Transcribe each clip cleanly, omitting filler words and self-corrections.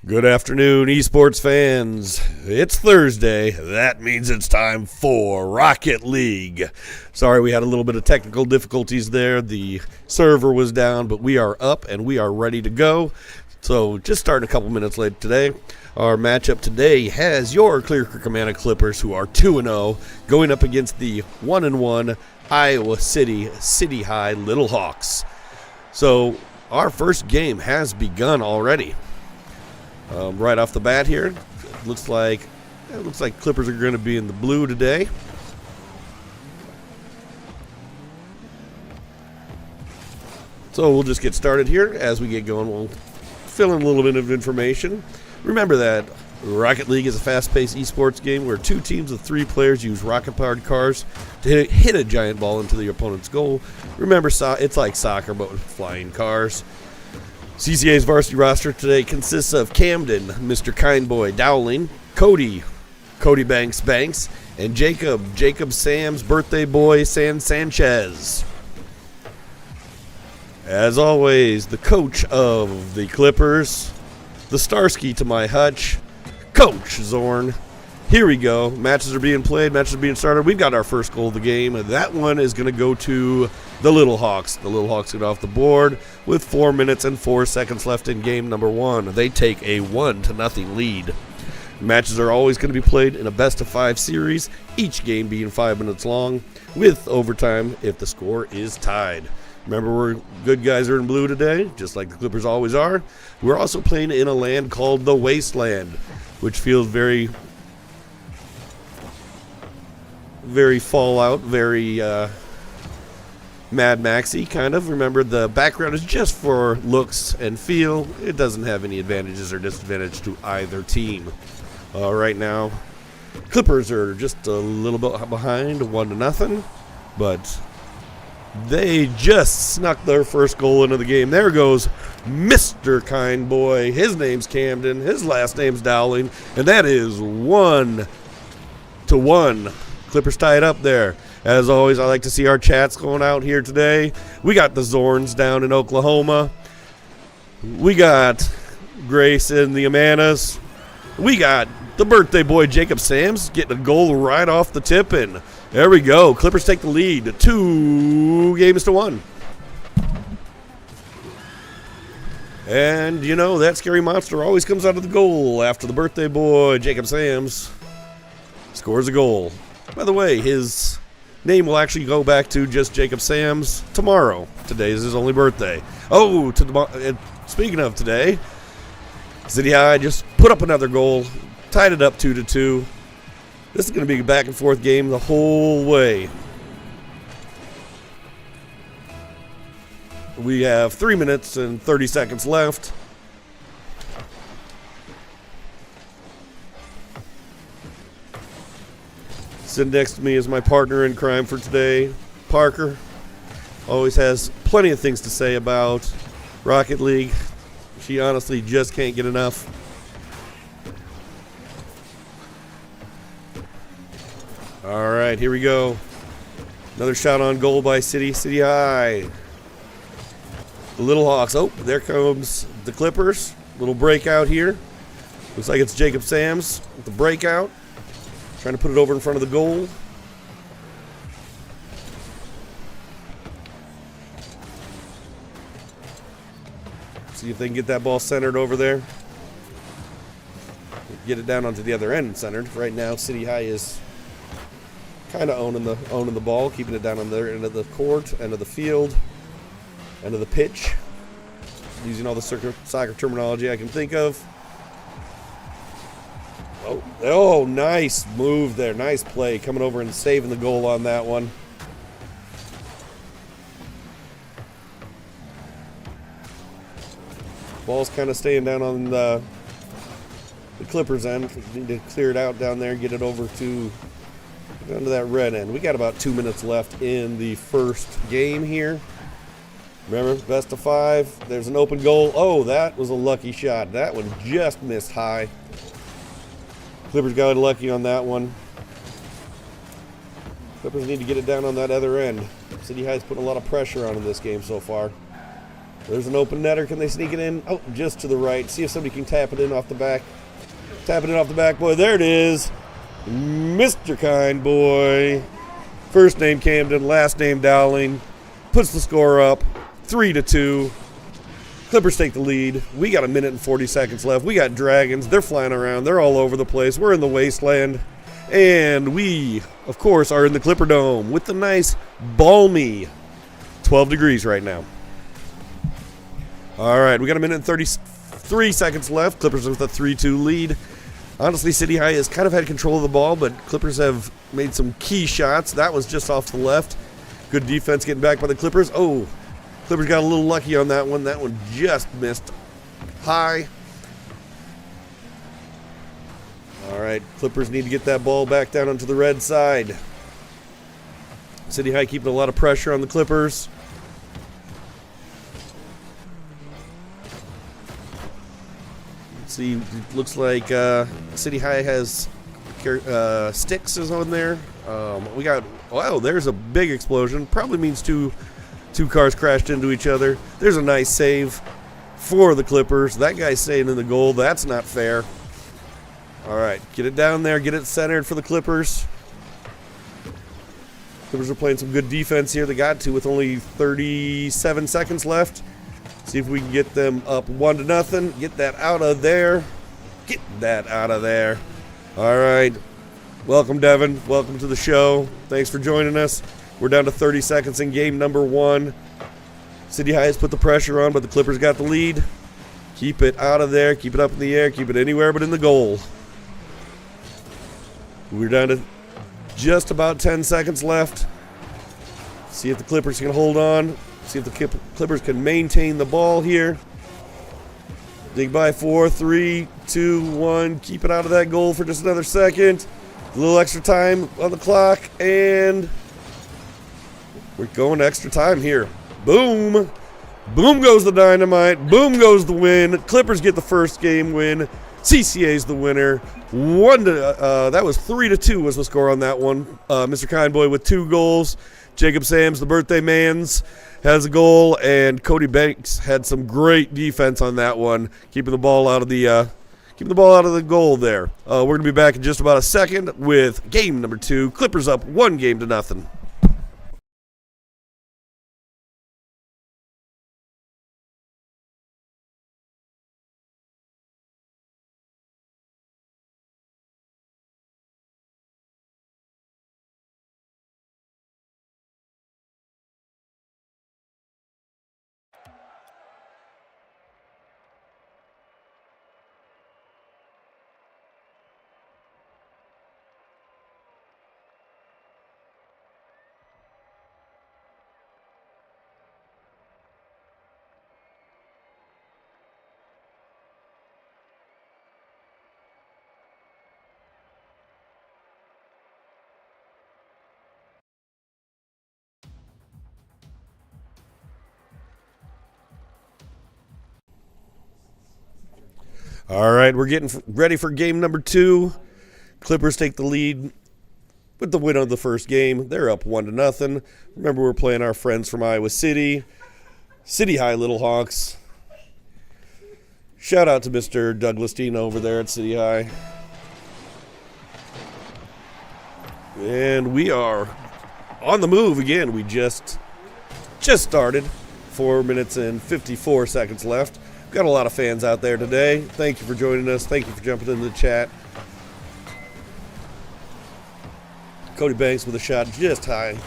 Good afternoon, esports fans. It's Thursday. That means it's time for Rocket League. Sorry, we had a little bit of technical difficulties there. The server was down, but we are up and we are ready to go. So just starting a couple minutes late today. Our matchup today has your Clear Creek Amana Clippers, who are 2-0, going up against the 1-1 Iowa City High Little Hawks. So our first game has begun already. Right off the bat here, it looks like Clippers are going to be in the blue today. So we'll just get started here. As we get going, we'll fill in a little bit of information. Remember that Rocket League is a fast-paced esports game where two teams of 3 players use rocket-powered cars to hit a giant ball into the opponent's goal. Remember, it's like soccer but with flying cars. CCA's varsity roster today consists of Camden, Mr. Kindboy Dowling, Cody Banks, and Jacob Sam's birthday boy, San Sanchez. As always, the coach of the Clippers, the Starsky to my hutch, Coach Zorn. Here we go. Matches are being played. Matches are being started. We've got our first goal of the game. And that one is going to go to the Little Hawks. The Little Hawks get off the board with 4 minutes and 4 seconds left in game number 1. They take a 1-0 lead. Matches are always going to be played in a best-of-5 series, each game being 5 minutes long, with overtime if the score is tied. Remember, we're good guys are in blue today, just like the Clippers always are. We're also playing in a land called the Wasteland, which feels very Fallout, very Mad Maxy, kind of. Remember, the background is just for looks and feel. It doesn't have any advantages or disadvantages to either team. Right now, Clippers are just a little bit behind, 1-0, but they just snuck their first goal into the game. There goes Mr. Kind Boy. His name's Camden. His last name's Dowling, and that is 1-1. Clippers tie it up there. As always, I like to see our chats going out here today. We got the Zorns down in Oklahoma. We got Grace in the Amanas. We got the birthday boy Jacob Sams getting a goal right off the tip, and there we go. Clippers take the lead, 2-1. And, you know, that scary monster always comes out of the goal after the birthday boy Jacob Sams scores a goal. By the way, his name will actually go back to just Jacob Sams tomorrow. Today is his only birthday. Oh, speaking of today, City High just put up another goal, tied it up 2-2. This is going to be a back and forth game the whole way. We have 3 minutes and 30 seconds left. Sitting next to me is my partner in crime for today, Parker. Always has plenty of things to say about Rocket League. She honestly just can't get enough. All right, here we go. Another shot on goal by City High. The Little Hawks. Oh, there comes the Clippers. Little breakout here. Looks like it's Jacob Sams with the breakout. Trying to put it over in front of the goal. See if they can get that ball centered over there. Get it down onto the other end and centered. Right now, City High is kind of owning the ball, keeping it down on their end of the court, end of the field, end of the pitch. Using all the soccer terminology I can think of. Oh, nice move there. Nice play. Coming over and saving the goal on that one. Ball's kind of staying down on the Clippers end. We need to clear it out down there and get it over to down to that red end. We got about 2 minutes left in the first game here. Remember, best of 5. There's an open goal. Oh, that was a lucky shot. That one just missed high. Clippers got lucky on that one. Clippers need to get it down on that other end. City High's putting a lot of pressure on in this game so far. There's an open netter. Can they sneak it in? Oh, just to the right. See if somebody can tap it in off the back. Tap it in off the back. Boy, there it is. Mr. Kind Boy. First name Camden, last name Dowling. Puts the score up 3-2. Clippers take the lead. We got 1 minute and 40 seconds left. We got dragons. They're flying around. They're all over the place. We're in the wasteland. And we, of course, are in the Clipper Dome with the nice, balmy 12 degrees right now. All right, we got 1 minute and 33 seconds left. Clippers with a 3-2 lead. Honestly, City High has kind of had control of the ball, but Clippers have made some key shots. That was just off the left. Good defense getting back by the Clippers. Oh, Clippers got a little lucky on that one. That one just missed high. All right, Clippers need to get that ball back down onto the red side. City High keeping a lot of pressure on the Clippers. Let's see, it looks like City High has sticks is on there. We got, wow, there's a big explosion. Probably means two cars crashed into each other. There's a nice save for the Clippers. That guy's staying in the goal. That's not fair. All right, get it down there. Get it centered for the Clippers. Clippers are playing some good defense here. They got to with only 37 seconds left. See if we can get them up 1-0. Get that out of there. Get that out of there. All right. Welcome, Devin. Welcome to the show. Thanks for joining us. We're down to 30 seconds in game number 1. City High has put the pressure on, but the Clippers got the lead. Keep it out of there. Keep it up in the air. Keep it anywhere but in the goal. We're down to just about 10 seconds left. See if the Clippers can hold on. See if the Clippers can maintain the ball here. Dig by 4, 3, 2, 1. Keep it out of that goal for just another second. A little extra time on the clock, and we're going extra time here. Boom. Boom goes the dynamite. Boom goes the win. Clippers get the first game win. CCA's the winner. That was 3-2 was the score on that one. Mr. Kindboy with 2 goals. Jacob Sams, the birthday man's, has a goal, and Cody Banks had some great defense on that one, keeping the ball out of the goal there. We're going to be back in just about a second with game number 2. Clippers up 1-0. All right, we're getting ready for game number 2. Clippers take the lead with the win of the first game. They're up 1-0. Remember, we're playing our friends from Iowa City. City High Little Hawks. Shout out to Mr. Douglas Dean over there at City High. And we are on the move again. We just started. 4 minutes and 54 seconds left. Got a lot of fans out there today. Thank you for joining us. Thank you for jumping into the chat. Cody Banks with a shot just high.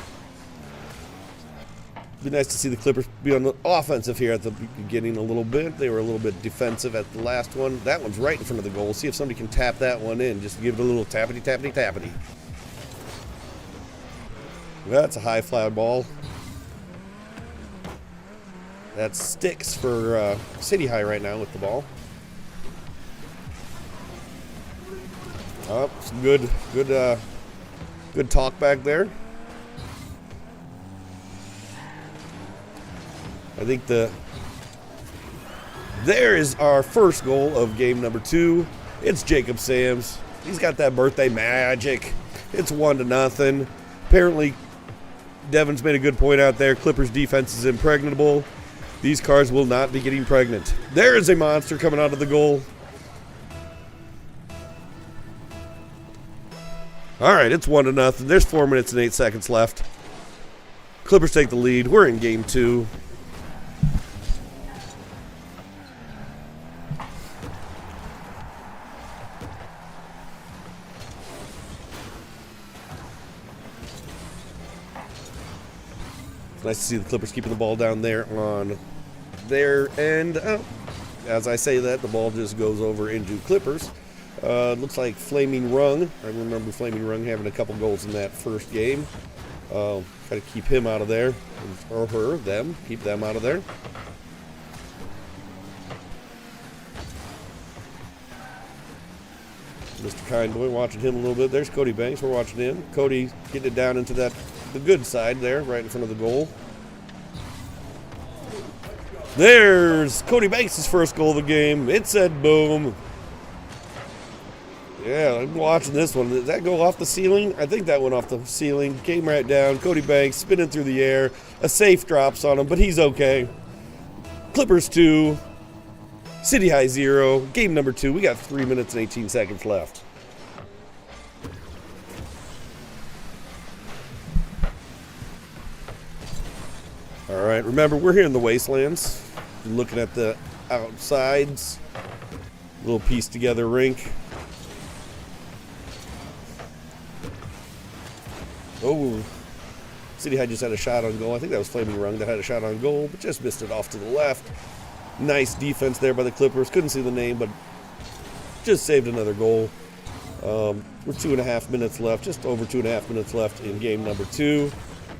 Be nice to see the Clippers be on the offensive here at the beginning a little bit. They were a little bit defensive at the last one. That one's right in front of the goal. See if somebody can tap that one in. Just give it a little tappity, tappity, tappity. That's a high fly ball. That sticks for City High right now with the ball. Oh, some good talk back there. I think there is our first goal of game number 2. It's Jacob Sams. He's got that birthday magic. It's 1-0. Apparently, Devin's made a good point out there. Clippers defense is impregnable. These cars will not be getting pregnant. There is a monster coming out of the goal. All right, it's 1-0. There's 4 minutes and 8 seconds left. Clippers take the lead. We're in game 2. It's nice to see the Clippers keeping the ball down there on their end. As I say that, the ball just goes over into Clippers. Looks like Flaming Rung. I remember Flaming Rung having a couple goals in that first game. Try to keep him out of there. Or her, them. Keep them out of there. Mr. Kindboy watching him a little bit. There's Cody Banks. We're watching him. Cody getting it down into the good side there, right in front of the goal. There's Cody Banks' first goal of the game. It said boom. Yeah, I'm watching this one. Did that go off the ceiling? I think that went off the ceiling. Came right down. Cody Banks spinning through the air. A safe drops on him, but he's okay. Clippers 2. City High 0. Game number 2. We got 3 minutes and 18 seconds left. All right, remember, we're here in the Wastelands. You're looking at the outsides. Little piece together rink. Oh, City High just had a shot on goal. I think that was Flaming Rung that had a shot on goal, but just missed it off to the left. Nice defense there by the Clippers. Couldn't see the name, but just saved another goal. We're 2.5 minutes left, just over 2.5 minutes left in game number 2.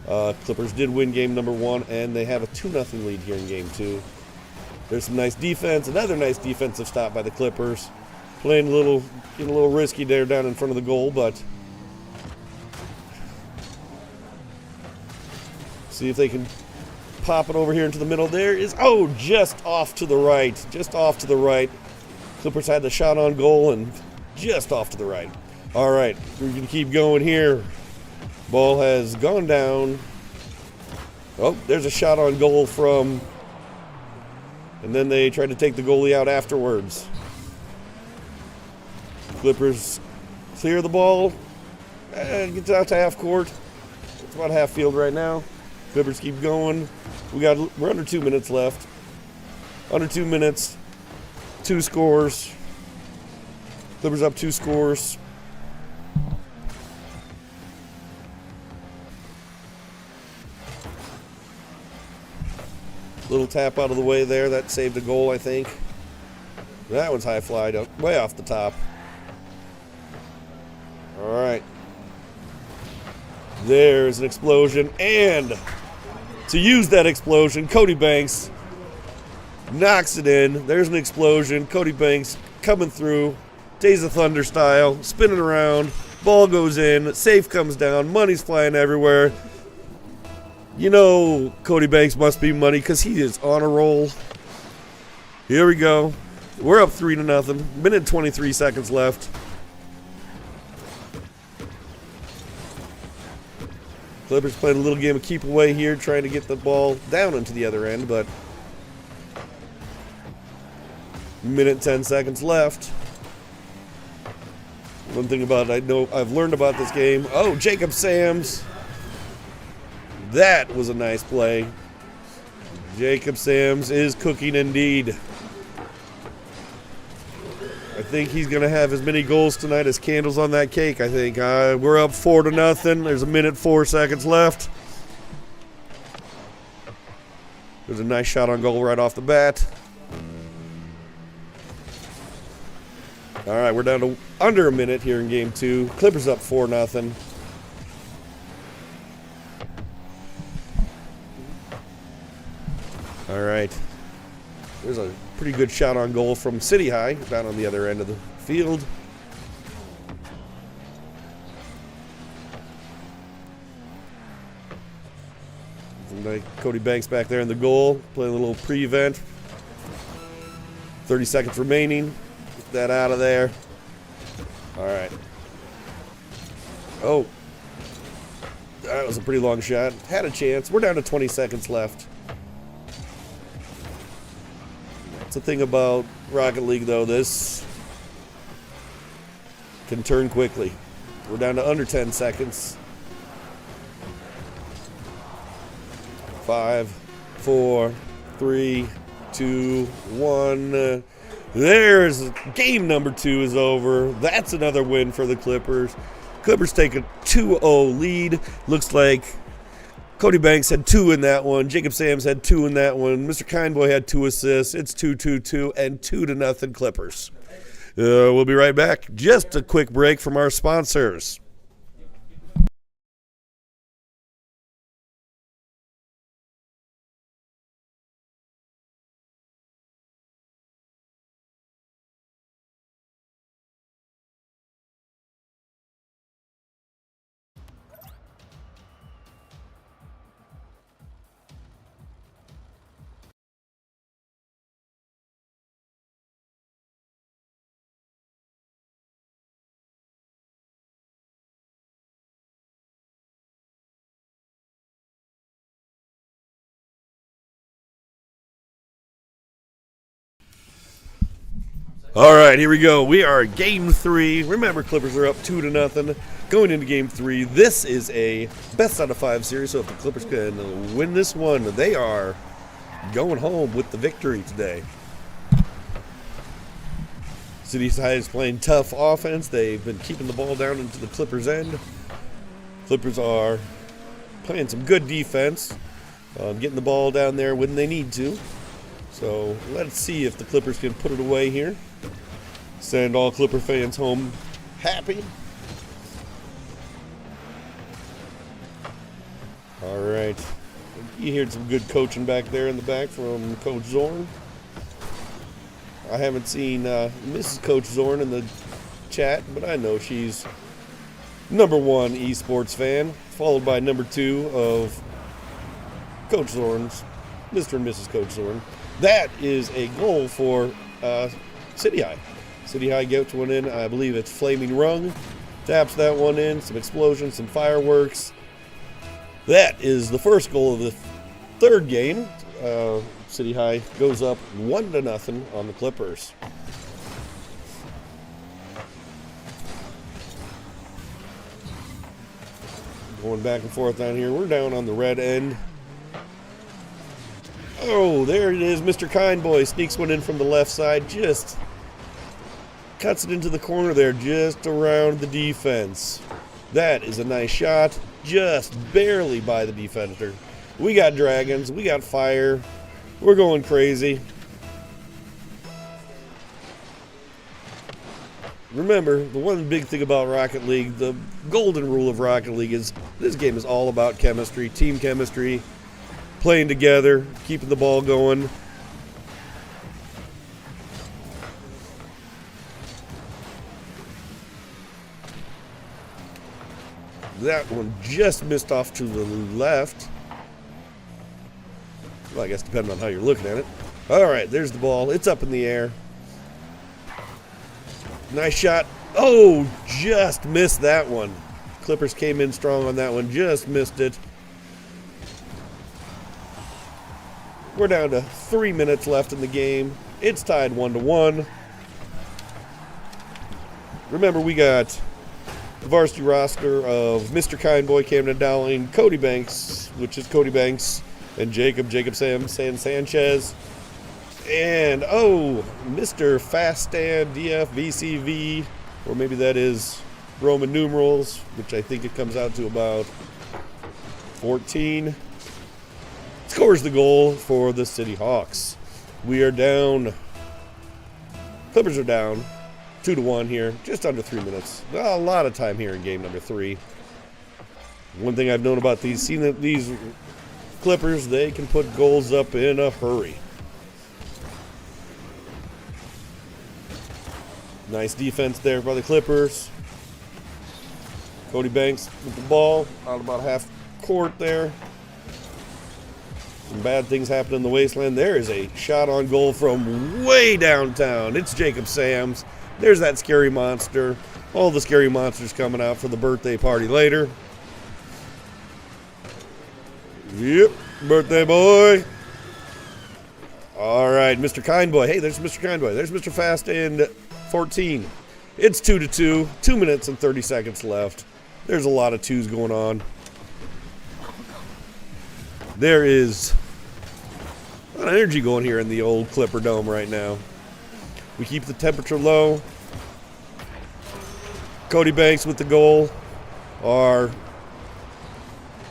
Clippers did win game number 1, and they have a 2-0 lead here in game 2. There's some nice defense. Another nice defensive stop by the Clippers. Getting a little risky there down in front of the goal, but see if they can pop it over here into the middle. There is, just off to the right. Just off to the right. Clippers had the shot on goal and just off to the right. All right, we're going to keep going here. Ball has gone down. Oh, there's a shot on goal from, and then they tried to take the goalie out afterwards. Clippers clear the ball and gets out to half court. It's about half field right now. Clippers keep going. We're under 2 minutes left. Under 2 minutes, 2 scores. Clippers up 2 scores. Little tap out of the way there. That saved a goal, I think. That one's high fly, way off the top. All right. There's an explosion. And to use that explosion, Cody Banks knocks it in. There's an explosion. Cody Banks coming through. Days of Thunder style. Spinning around. Ball goes in. Safe comes down. Money's flying everywhere. You know Cody Banks must be money because he is on a roll. Here we go. We're up 3-0. Minute 23 seconds left. Clippers playing a little game of keep away here, trying to get the ball down into the other end, but minute 10 seconds left. One thing I've learned about this game. Oh, Jacob Sams. That was a nice play. Jacob Sams is cooking indeed. I think he's going to have as many goals tonight as candles on that cake, I think. We're up 4-0. There's a minute 4 seconds left. There's a nice shot on goal right off the bat. All right, we're down to under a minute here in game 2. Clippers up 4-0. All right. There's a pretty good shot on goal from City High down on the other end of the field. Cody Banks back there in the goal, playing a little prevent. 30 seconds remaining. Get that out of there. All right. Oh. That was a pretty long shot. Had a chance. We're down to 20 seconds left. That's the thing about Rocket League, though. This can turn quickly. We're down to under 10 seconds. 5, 4, 3, 2, 1. There's game number 2 is over. That's another win for the Clippers. Clippers take a 2-0 lead. Looks like Cody Banks had 2 in that one. Jacob Sams had 2 in that one. Mr. Kindboy had 2 assists. It's 2-2-2 and 2-0 Clippers. We'll be right back. Just a quick break from our sponsors. All right, here we go. We are at game 3. Remember, Clippers are up 2-0. Going into game 3, this is a best out of 5 series, so if the Clippers can win this one, they are going home with the victory today. City High is playing tough offense. They've been keeping the ball down into the Clippers' end. Clippers are playing some good defense, getting the ball down there when they need to. So let's see if the Clippers can put it away here. Send all Clipper fans home happy. All right. You heard some good coaching back there in the back from Coach Zorn. I haven't seen Mrs. Coach Zorn in the chat, but I know she's number one esports fan, followed by number two of Coach Zorn's, Mr. and Mrs. Coach Zorn. That is a goal for City High. City High gets one in. I believe it's Flaming Rung. Taps that one in. Some explosions, some fireworks. That is the first goal of the third game. City High goes up 1-0 on the Clippers. Going back and forth down here. We're down on the red end. Oh, there it is. Mr. Kindboy sneaks one in from the left side. Just cuts it into the corner there, just around the defense. That is a nice shot. Just barely by the defender. We got dragons. We got fire. We're going crazy. Remember, the one big thing about Rocket League, the golden rule of Rocket League is this game is all about chemistry, team chemistry, playing together, keeping the ball going. That one just missed off to the left. Well, I guess depending on how you're looking at it. All right, there's the ball. It's up in the air. Nice shot. Oh, just missed that one. Clippers came in strong on that one. Just missed it. We're down to 3 minutes left in the game. It's tied 1-1. Remember, we got the varsity roster of Mr. Kindboy, Camden Dowling, Cody Banks, which is Cody Banks, and Jacob Sam Sanchez. And, Mr. Fast Stand DFVCV, or maybe that is Roman numerals, which I think it comes out to about 14. Scores the goal for the City Hawks. We are down. Clippers are down 2-1 here, just under 3 minutes. Well, a lot of time here in game number 3. One thing I've known about these Clippers, they can put goals up in a hurry. Nice defense there by the Clippers. Cody Banks with the ball out about half court there. Some bad things happen in the wasteland. There is a shot on goal from way downtown. It's Jacob Sams. There's that scary monster. All the scary monsters coming out for the birthday party later. Yep, birthday boy. All right, Mr. Kindboy. Hey, there's Mr. Kindboy. There's Mr. Fast and 14. It's 2-2. 2 minutes and 30 seconds left. There's a lot of twos going on. There is a lot of energy going here in the old Clipper Dome right now. We keep the temperature low. Cody Banks with the goal. All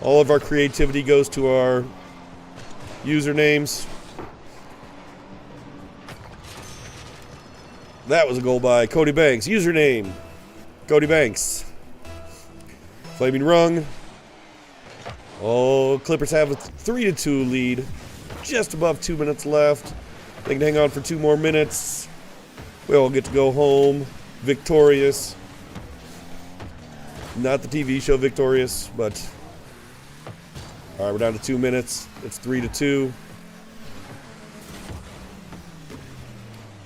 of our creativity goes to our usernames. That was a goal by Cody Banks. Username, Cody Banks. Flaming Rung. Oh, Clippers have a 3-2 lead. Just above 2 minutes left. They can hang on for 2 more minutes. We all get to go home victorious. Not the TV show Victorious, but all right, we're down to 2 minutes. It's 3-2.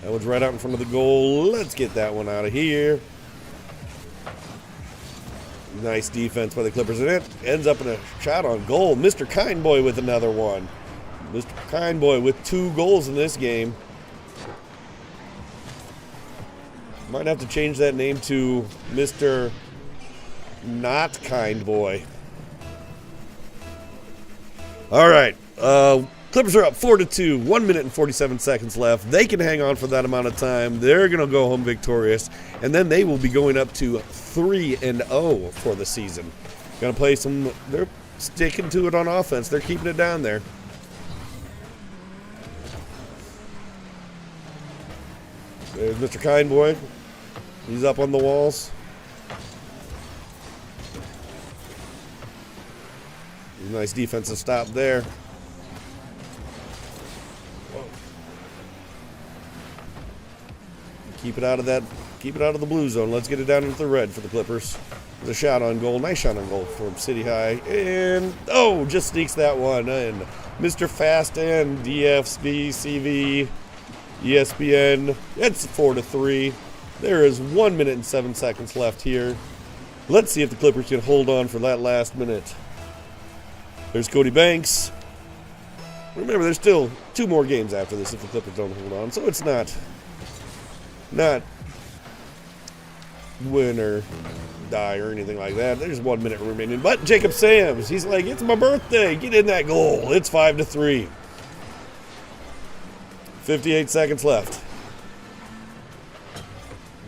That one's right out in front of the goal. Let's get that one out of here. Nice defense by the Clippers, and it ends up in a shot on goal. Mr. Kindboy with another one. Mr. Kindboy with 2 goals in this game. Might have to change that name to Mr. Not Kindboy. All right. Clippers are up 4-2. 1 minute and 47 seconds left. They can hang on for that amount of time. They're going to go home victorious. And then they will be going up to 3-0 for the season. Going to play some. They're sticking to it on offense. They're keeping it down there. There's Mr. Kindboy. He's up on the walls. Nice defensive stop there. Keep it out of the blue zone. Let's get it down into the red for the Clippers. There's a shot on goal. Nice shot on goal from City High. And, just sneaks that one in. Mr. Fast and DFB, CV, ESPN. It's 4-3. There is 1 minute and 7 seconds left here. Let's see if the Clippers can hold on for that last minute. There's Cody Banks. Remember, there's still 2 more games after this if the Clippers don't hold on. So it's not win or die or anything like that. There's 1 minute remaining. But Jacob Sams, he's like, it's my birthday. Get in that goal. It's 5-3. 58 seconds left.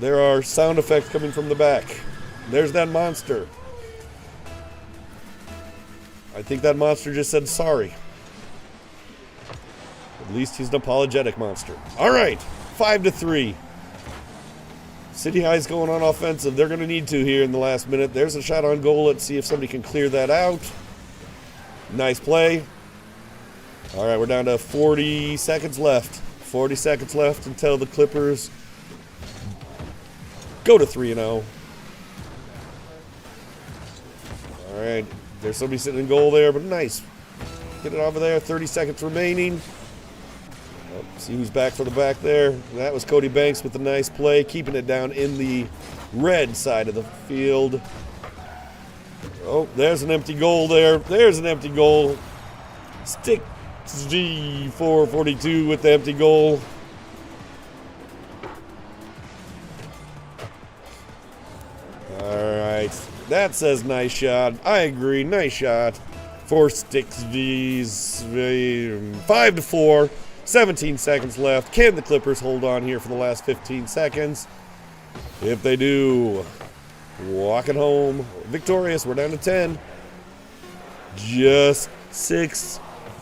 There are sound effects coming from the back. There's that monster. I think that monster just said sorry. At least he's an apologetic monster. All right, 5-3. City High's going on offensive. They're going to need to here in the last minute. There's a shot on goal. Let's see if somebody can clear that out. Nice play. All right, we're down to 40 seconds left. 40 seconds left until the Clippers go to 3-0. All right, there's somebody sitting in goal there, but nice. Get it over there. 30 seconds remaining. See who's back for the back there. That was Cody Banks with a nice play, keeping it down in the red side of the field. Oh, there's an empty goal there. There's an empty goal. Stick G442 with the empty goal. All right. That says nice shot. I agree. Nice shot for Sticks G's. 5-4. 17 seconds left. Can the Clippers hold on here for the last 15 seconds? If they do, walking home victorious. We're down to 10. Just 6,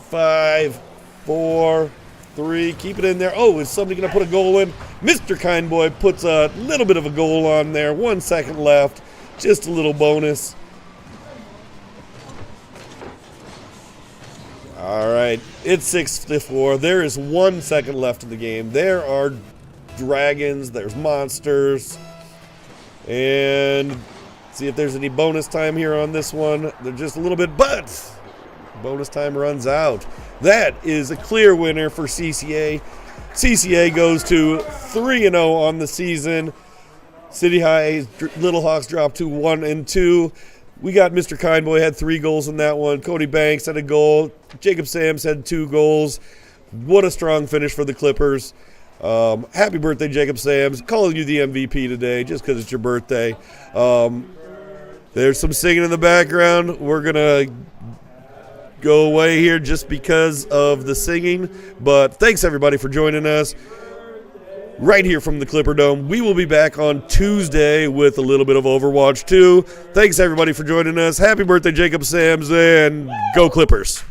5, 4, 3. Keep it in there. Oh, is somebody going to put a goal in? Mr. Kindboy puts a little bit of a goal on there. 1 second left. Just a little bonus. All right, it's 6-4. There is 1 second left in the game. There are dragons, there's monsters, and see if there's any bonus time here on this one. They're just a little bit, but bonus time runs out. That is a clear winner for CCA. CCA goes to 3-0 on the season. City High's Little Hawks dropped to 1-2. We got Mr. Kindboy had 3 goals in that one. Cody Banks had a goal. Jacob Sams had 2 goals. What a strong finish for the Clippers. Happy birthday, Jacob Sams. Calling you the MVP today just because it's your birthday. There's some singing in the background. We're going to go away here just because of the singing. But thanks, everybody, for joining us. Right here from the Clipper Dome. We will be back on Tuesday with a little bit of Overwatch 2. Thanks, everybody, for joining us. Happy birthday, Jacob Sams, and go Clippers.